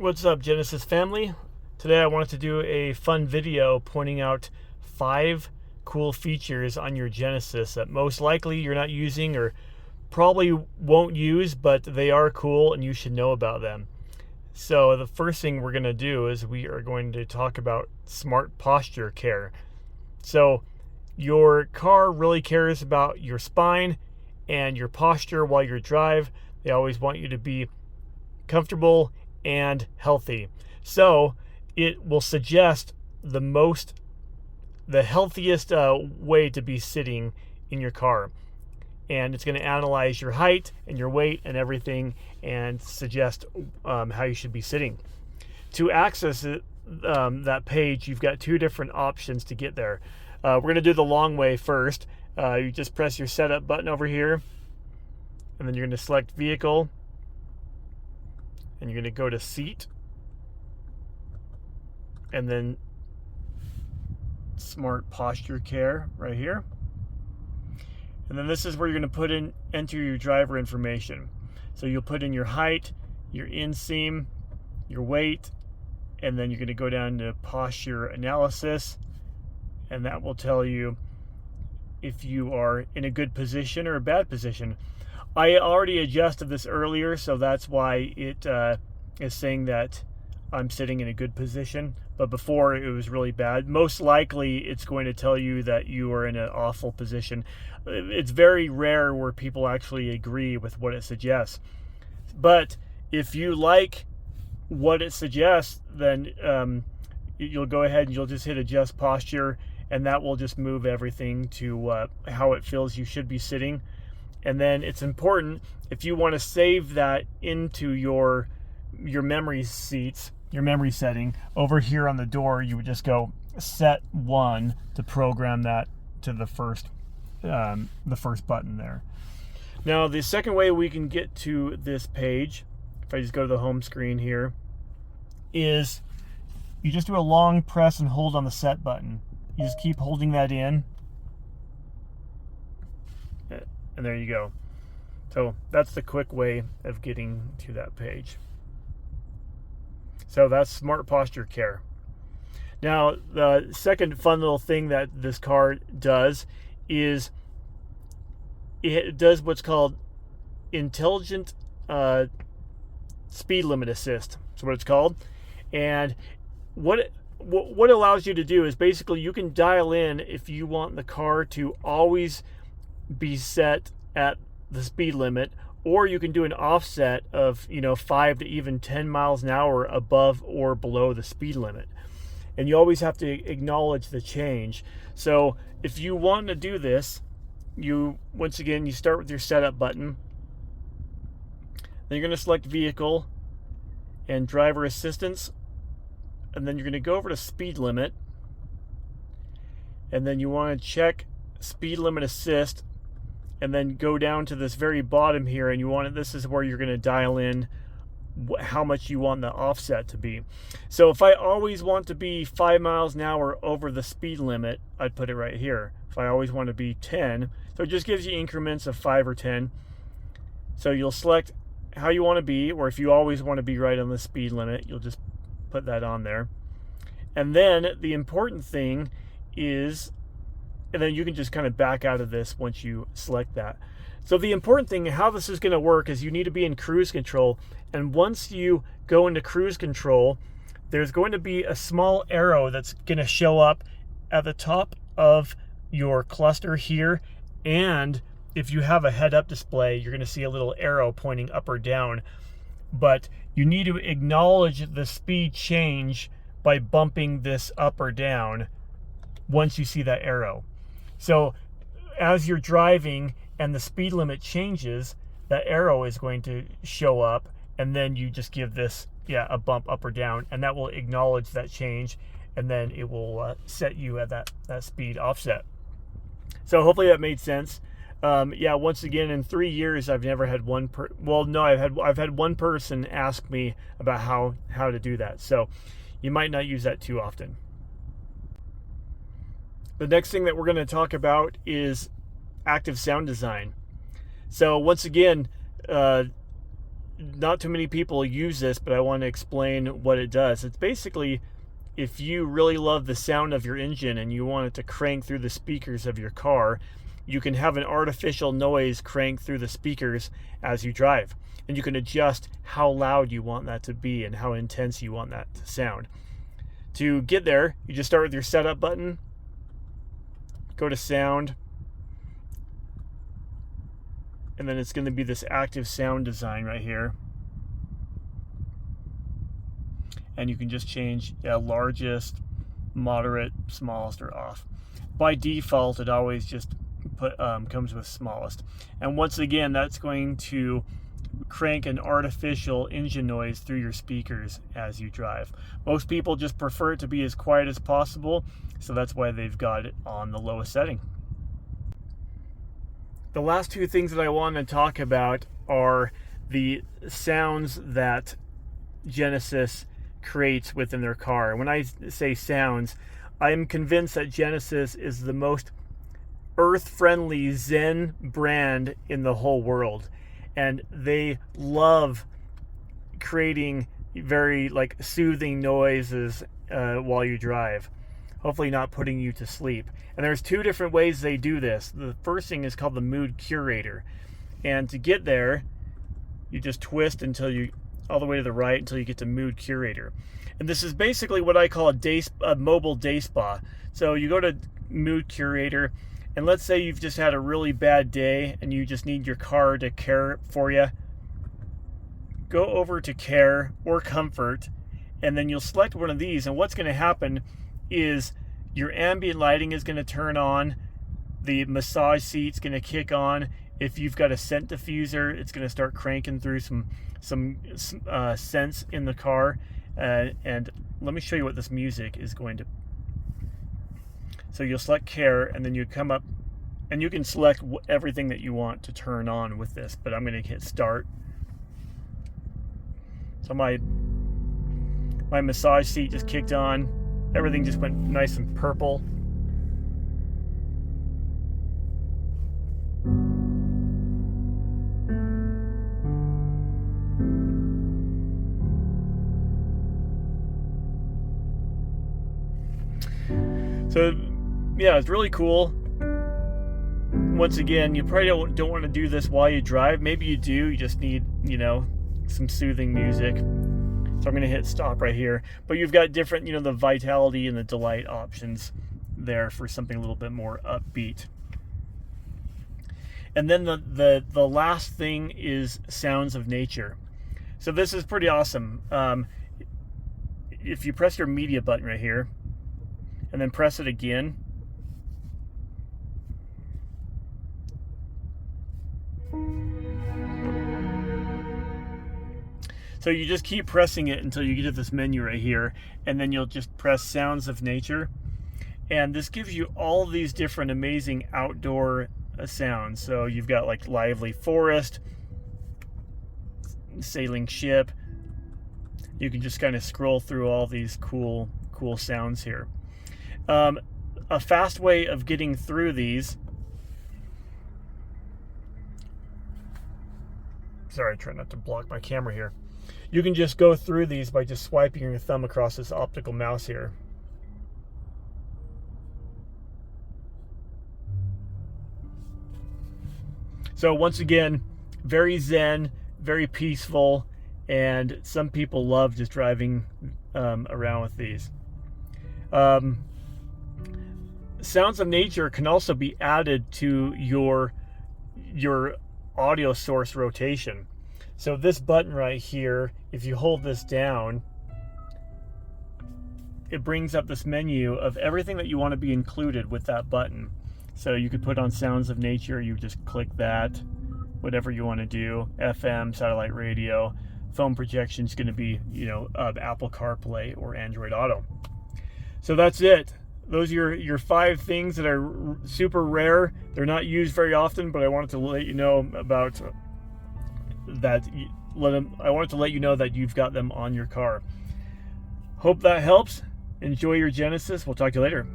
What's up, Genesis family? Today I wanted to do a fun video pointing out 5 cool features on your Genesis that most likely you're not using or probably won't use, but they are cool and you should know about them. So the first thing we're going to do is we are going to talk about smart posture care. So your car really cares about your spine and your posture while you drive. They always want you to be comfortable and healthy. So it will suggest the healthiest way to be sitting in your car. And it's going to analyze your height and your weight and everything and suggest how you should be sitting. To access it, that page, you've got 2 different options to get there. We're going to do the long way first. You just press your setup button over here, and then you're going to select vehicle, and you're going to go to seat, and then smart posture care right here. And then this is where you're going to enter your driver information. So you'll put in your height, your inseam, your weight, and then you're going to go down to posture analysis, and that will tell you if you are in a good position or a bad position. I already adjusted this earlier, so that's why it is saying that I'm sitting in a good position, but before it was really bad. Most likely it's going to tell you that you are in an awful position. It's very rare where people actually agree with what it suggests. But if you like what it suggests, then you'll go ahead and you'll just hit adjust posture, and that will just move everything to how it feels you should be sitting. And then it's important, if you want to save that into your memory seats, your memory setting, over here on the door, you would just go set 1 to program that to the first button there. Now, the second way we can get to this page, if I just go to the home screen here, is you just do a long press and hold on the set button. You just keep holding that in, and there you go. So that's the quick way of getting to that page. So that's smart posture care. Now, the second fun little thing that this car does is it does what's called intelligent speed limit assist. That's what it's called. And what it allows you to do is basically you can dial in if you want the car to always be set at the speed limit, or you can do an offset of 5 to even 10 miles an hour above or below the speed limit, and you always have to acknowledge the change. So if you want to do this, you start with your setup button, then you're going to select vehicle and driver assistance, and then you're going to go over to speed limit, and then you want to check speed limit assist, and then go down to this very bottom here, and this is where you're going to dial in how much you want the offset to be. So if I always want to be 5 miles an hour over the speed limit, I'd put it right here. If I always want to be 10, so it just gives you increments of 5 or 10. So you'll select how you want to be, or if you always want to be right on the speed limit, you'll just put that on there. And then the important thing is, and then you can just kind of back out of this once you select that. So the important thing, how this is going to work, is you need to be in cruise control. And once you go into cruise control, there's going to be a small arrow that's going to show up at the top of your cluster here. And if you have a head-up display, you're going to see a little arrow pointing up or down. But you need to acknowledge the speed change by bumping this up or down once you see that arrow. So as you're driving and the speed limit changes, that arrow is going to show up, and then you just give this a bump up or down, and that will acknowledge that change, and then it will set you at that speed offset. So hopefully that made sense. Once again, in 3 years, I've never had I've had one person ask me about how to do that. So you might not use that too often. The next thing that we're going to talk about is active sound design. So once again, not too many people use this, but I want to explain what it does. It's basically, if you really love the sound of your engine and you want it to crank through the speakers of your car, you can have an artificial noise crank through the speakers as you drive. And you can adjust how loud you want that to be and how intense you want that to sound. To get there, you just start with your setup button, go to sound, and then it's going to be this active sound design right here. And you can just change largest, moderate, smallest, or off. By default, it always just comes with smallest. And once again, that's going to crank an artificial engine noise through your speakers as you drive. Most people just prefer it to be as quiet as possible, so that's why they've got it on the lowest setting. The last two things that I want to talk about are the sounds that Genesis creates within their car. When I say sounds, I'm convinced that Genesis is the most earth-friendly Zen brand in the whole world. And they love creating very soothing noises while you drive, hopefully not putting you to sleep. And there's two different ways they do this. The first thing is called the mood curator, and to get there you just twist until you all the way to the right until you get to mood curator. And this is basically what I call a mobile day spa. So you go to mood curator, and let's say you've just had a really bad day and you just need your car to care for you. Go over to care or comfort, and then you'll select one of these, and what's going to happen is your ambient lighting is going to turn on, the massage seat's going to kick on. If you've got a scent diffuser, it's going to start cranking through some scents in the car. And let me show you what this music is going to. So you'll select care, and then you come up, and you can select everything that you want to turn on with this, but I'm going to hit start. So my massage seat just kicked on. Everything just went nice and purple. So yeah, it's really cool. Once again, you probably don't want to do this while you drive. Maybe you do. You just need, some soothing music. So I'm going to hit stop right here. But you've got different, the vitality and the delight options there for something a little bit more upbeat. And then the last thing is sounds of nature. So this is pretty awesome. If you press your media button right here, and then press it again, so you just keep pressing it until you get to this menu right here, and then you'll just press sounds of nature, and this gives you all of these different amazing outdoor sounds. So you've got like lively forest, sailing ship. You can just kind of scroll through all these cool sounds here. A fast way of getting through these, sorry, try not to block my camera here. You can just go through these by just swiping your thumb across this optical mouse here. So once again, very zen, very peaceful, and some people love just driving around with these. Sounds of nature can also be added to your audio source rotation. So this button right here, if you hold this down, it brings up this menu of everything that you want to be included with that button. So you could put on sounds of nature, you just click that, whatever you want to do, FM, satellite radio, phone projection is going to be, Apple CarPlay or Android Auto. So that's it. Those are your 5 things that are super rare. They're not used very often, but I wanted to let you know about that. I wanted to let you know that you've got them on your car. Hope that helps. Enjoy your Genesis. We'll talk to you later.